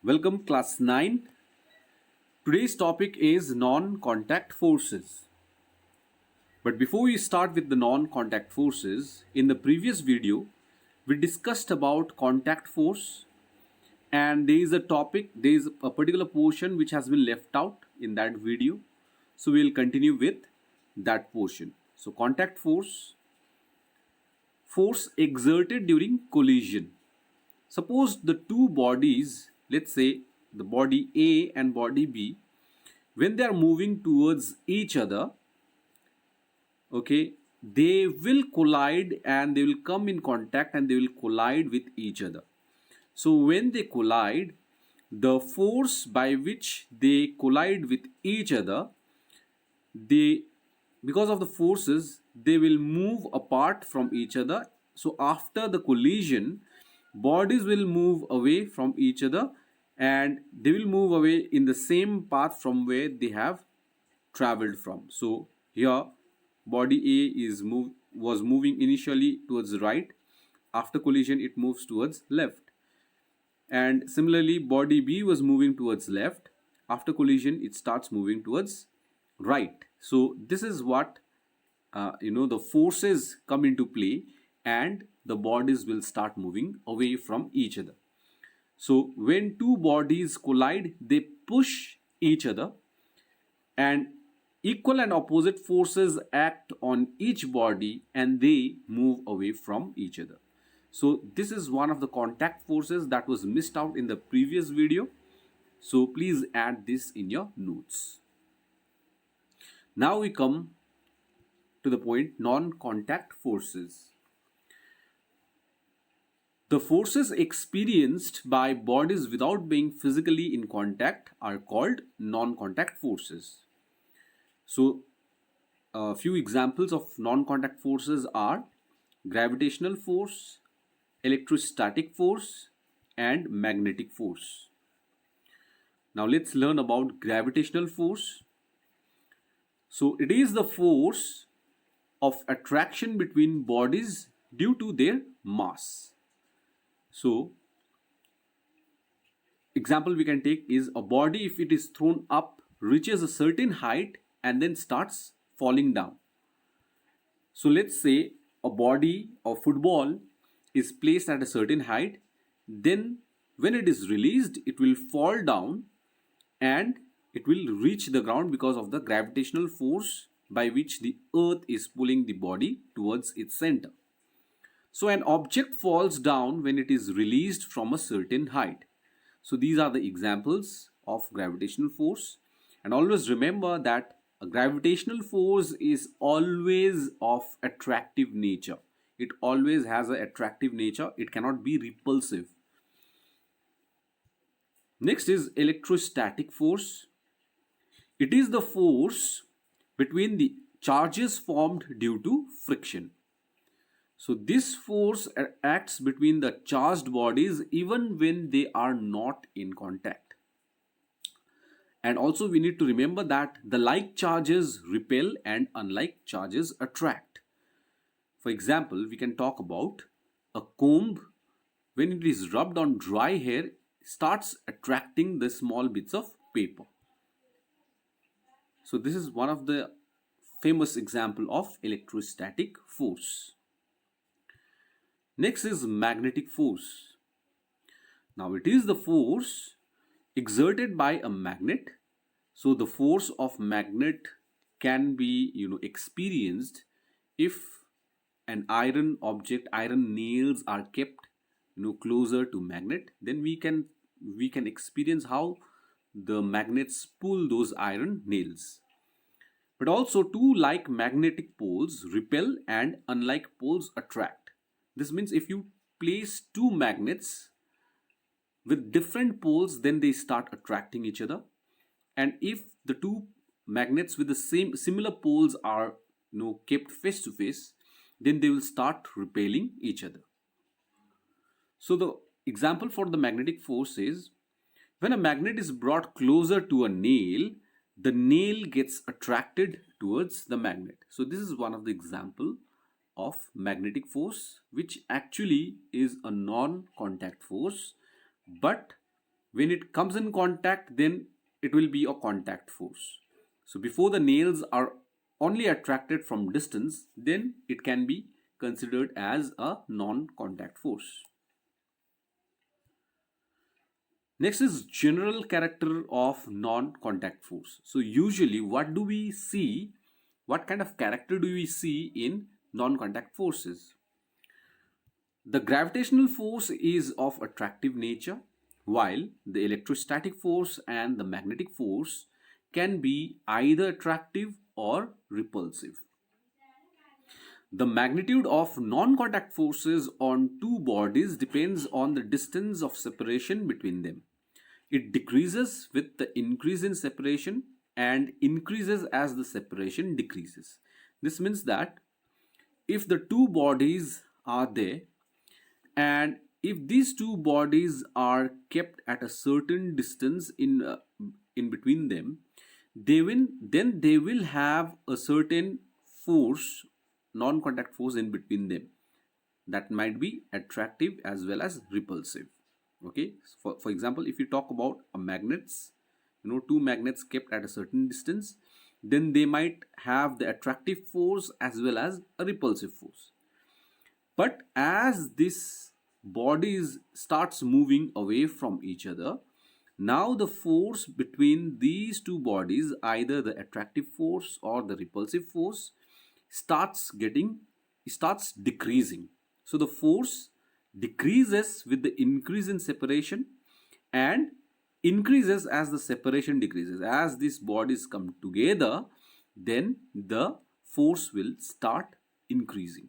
Welcome class 9. Today's topic is non-contact forces. But before we start with the non-contact forces, in the previous video we discussed about contact force, and there is a particular portion which has been left out in that video. So we'll continue with that portion. So contact force exerted during collision. Suppose the two bodies, let's say the body A and body B, when they are moving towards each other, okay, they will collide and they will come in contact and they will collide with each other. So when they collide, the force by which they collide with each other, they because of the forces they will move apart from each other. So after the collision, bodies will move away from each other and they will move away in the same path from where they have traveled from. So here body A was moving initially towards right. After collision it moves towards left, and similarly body B was moving towards left. After collision it starts moving towards right. So this is what the forces come into play, and the bodies will start moving away from each other. So when two bodies collide, they push each other, and equal and opposite forces act on each body and they move away from each other. So this is one of the contact forces that was missed out in the previous video. So please add this in your notes. Now we come to the point non-contact forces. The forces experienced by bodies without being physically in contact are called non-contact forces. So a few examples of non-contact forces are gravitational force, electrostatic force, and magnetic force. Now let's learn about gravitational force. So it is the force of attraction between bodies due to their mass. So example we can take is a body, if it is thrown up, reaches a certain height and then starts falling down. So let's say a body of football is placed at a certain height, then when it is released it will fall down and it will reach the ground because of the gravitational force by which the earth is pulling the body towards its center. So an object falls down when it is released from a certain height. So these are the examples of gravitational force. And always remember that a gravitational force is always of attractive nature. It always has an attractive nature. It cannot be repulsive. Next is electrostatic force. It is the force between the charges formed due to friction. So this force acts between the charged bodies even when they are not in contact. And also we need to remember that the like charges repel and unlike charges attract. For example, we can talk about a comb. When it is rubbed on dry hair, starts attracting the small bits of paper. So this is one of the famous example of electrostatic force. Next is magnetic force. Now it is the force exerted by a magnet. So the force of magnet can be experienced if an iron object, iron nails are kept closer to magnet, then we can experience how the magnets pull those iron nails. But also two like magnetic poles repel and unlike poles attract. This means if you place two magnets with different poles, then they start attracting each other. And if the two magnets with the similar poles are kept face to face, then they will start repelling each other. So the example for the magnetic force is when a magnet is brought closer to a nail, the nail gets attracted towards the magnet. So this is one of the example of magnetic force, which actually is a non-contact force, but When it comes in contact, then it will be a contact force. So before the nails are only attracted from distance, then it can be considered as a non-contact force. Next is general character of non-contact force. So usually what do we see? What kind of character do we see in non-contact forces? The gravitational force is of attractive nature, while the electrostatic force and the magnetic force can be either attractive or repulsive. The magnitude of non-contact forces on two bodies depends on the distance of separation between them. It decreases with the increase in separation and increases as the separation decreases. This means that if the two bodies are there, and if these two bodies are kept at a certain distance in between them, they will have a certain force, non-contact force in between them, that might be attractive as well as repulsive. Okay, for example, if you talk about a magnets, two magnets kept at a certain distance, then they might have the attractive force as well as a repulsive force. But as this bodies starts moving away from each other, now the force between these two bodies, either the attractive force or the repulsive force, starts decreasing. So the force decreases with the increase in separation and increases as the separation decreases. As these bodies come together, then the force will start increasing.